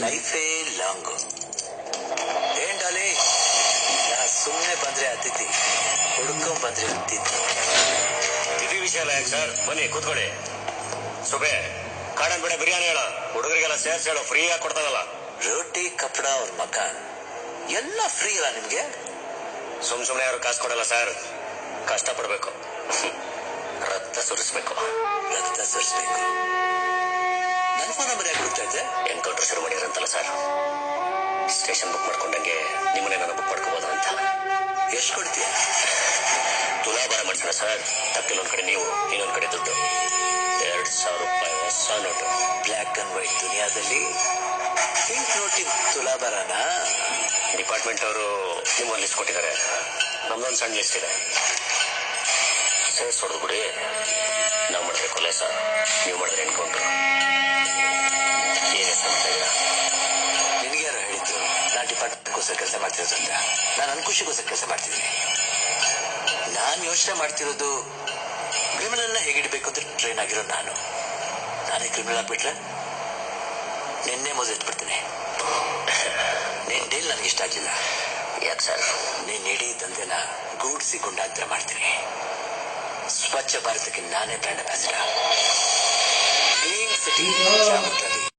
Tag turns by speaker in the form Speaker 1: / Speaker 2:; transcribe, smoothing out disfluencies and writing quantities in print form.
Speaker 1: ಲೈಫೇ long ಏನ್ ಡಾಲಿ ನಾ ಸುಮ್ಮನೆ ಬಂದ್ರೆ ಅತಿಥಿ ಹುಡ್ಕೊಂಡ್ ಬಂದ್ರೆ ಅತಿಥಿ
Speaker 2: ತಿಥಿ ವಿಷಯ ಅಲ್ಲ ಯಾಕೆ ಸರ್ ಬನ್ನಿ ಕೂತ್ಕೊಳ್ಳಿ ಸುಬೆ ಕಾಡನ್ ಬಿಡ ಬಿರಿಯಾನಿ ಹೇಳ ಹುಡುಗರಿಗೆಲ್ಲ ಸೇರ್ಸ್ ಹೇಳೋ ಫ್ರೀ ಆಗಿ ಕೊಡ್ತಾನಲ್ಲ
Speaker 1: ರೋಟಿ ಕಪಡ ಅವ್ರ ಮಕಾನ್ ಎಲ್ಲ ಫ್ರೀ ಅಲ್ಲ ನಿಮ್ಗೆ
Speaker 2: ಸುಮ್ನೆ ಯಾರು ಕಾಸು ಕೊಡಲ್ಲ ಸರ್ ಕಷ್ಟ ಪಡ್ಬೇಕು ರಕ್ತ ಸುರಿಸ್ಬೇಕು
Speaker 1: ನನ್ನ ಫೋನ್ ನಂಬರ್ ಯಾಕೆ ಹುಡುಕ್ತಾ ಇದ್ದೆ
Speaker 2: ಎನ್ಕೌಂಟರ್ ಶುರು ಮಾಡಿರಂತಲ್ಲ ಸರ್ ಸ್ಟೇಷನ್ ಬುಕ್ ಮಾಡ್ಕೊಂಡಂಗೆ ನಿಮ್ಮನೆ ನಾನು ಬುಕ್ ಮಾಡ್ಕೋಬಹುದು ಅಂತ
Speaker 1: ಎಷ್ಟು ಕೊಡ್ತೀಯ
Speaker 2: ತುಲಾಭಾರ ಮಾಡ್ತೀರ ಸರ್ ತಪ್ಪಿಲ್ಲೊಂದ್ ಕಡೆ ನೀವು ಇನ್ನೊಂದ್ ಕಡೆ ದುಡ್ಡು 2,000 ರೂಪಾಯಿ ಹೊಸ ನೋಟು
Speaker 1: ಬ್ಲ್ಯಾಕ್ ಅಂಡ್ ವೈಟ್ ದುನಿಯಾದಲ್ಲಿ ಪಿಂಕ್ ನೋಟಿನ ತುಲಾಭಾರನ
Speaker 2: ಡಿಪಾರ್ಟ್ಮೆಂಟ್ ಅವರು ನಿಮ್ಮೊಂದು ಲಿಸ್ಟ್ ಕೊಟ್ಟಿದ್ದಾರೆ ನಮ್ದೊಂದು ಸಣ್ಣ ಲಿಸ್ಟ್ ಇದೆ ಸೇರ್ಸ್ ಹೊಡೆದು ಬಿಡಿ ನಾವು ಮಾಡಿದ್ರೆ ಕೊಲೆ ಸರ್ ನೀವು ಮಾಡಿದ್ರೆ ಎನ್ಕೌಂಟ್ರು ಏನೇ ಸಮಸ್ಯೆ ಇಲ್ಲ
Speaker 1: ನಿನಗೆ ಯಾರು ಹೇಳಿದ್ದು ನಾನು ಡಿಪಾರ್ಟ್ಮೆಂಟ್ಗೋಸ್ಕರ ಕೆಲಸ ಮಾಡ್ತಿರೋದು ಅಂತ ನಾನು ನನ್ನ ಖುಷಿಗೋಸ್ಕರ ಕೆಲಸ ಮಾಡ್ತಿದ್ದೀನಿ ನಾನು ಯೋಚನೆ ಮಾಡ್ತಿರೋದು ಕ್ರಿಮಿನಲ್ನ ಹೇಗಿಡಬೇಕು ಅಂತ ಟ್ರೈನ್ ಆಗಿರೋ ನಾನೇ ಕ್ರಿಮಿನಲ್ ಆಗ್ಬಿಟ್ರೆ ನಿನ್ನೆ ಮೊದಲು ಎತ್ಬಿಡ್ತೀನಿ ನಿನ್ನ ಡೀಲ್ ನನಗೆ ಇಷ್ಟ ಆಗಿಲ್ಲ
Speaker 2: ಯಾಕೆ ಸರ್
Speaker 1: ನೀನ್ ಇಡೀ ದಂಧೆನ ಗೂಡ್ಸಿ ಗುಂಡಾಂತರ ಮಾಡ್ತೀನಿ ಸ್ವಚ್ಛ ಭಾರತಕ್ಕೆ ನಾನೇ ಬ್ರ್ಯಾಂಡ್ ಅಂಬಾಸಿಡರ್ ಕ್ಲೀನ್ ಸಿಟಿ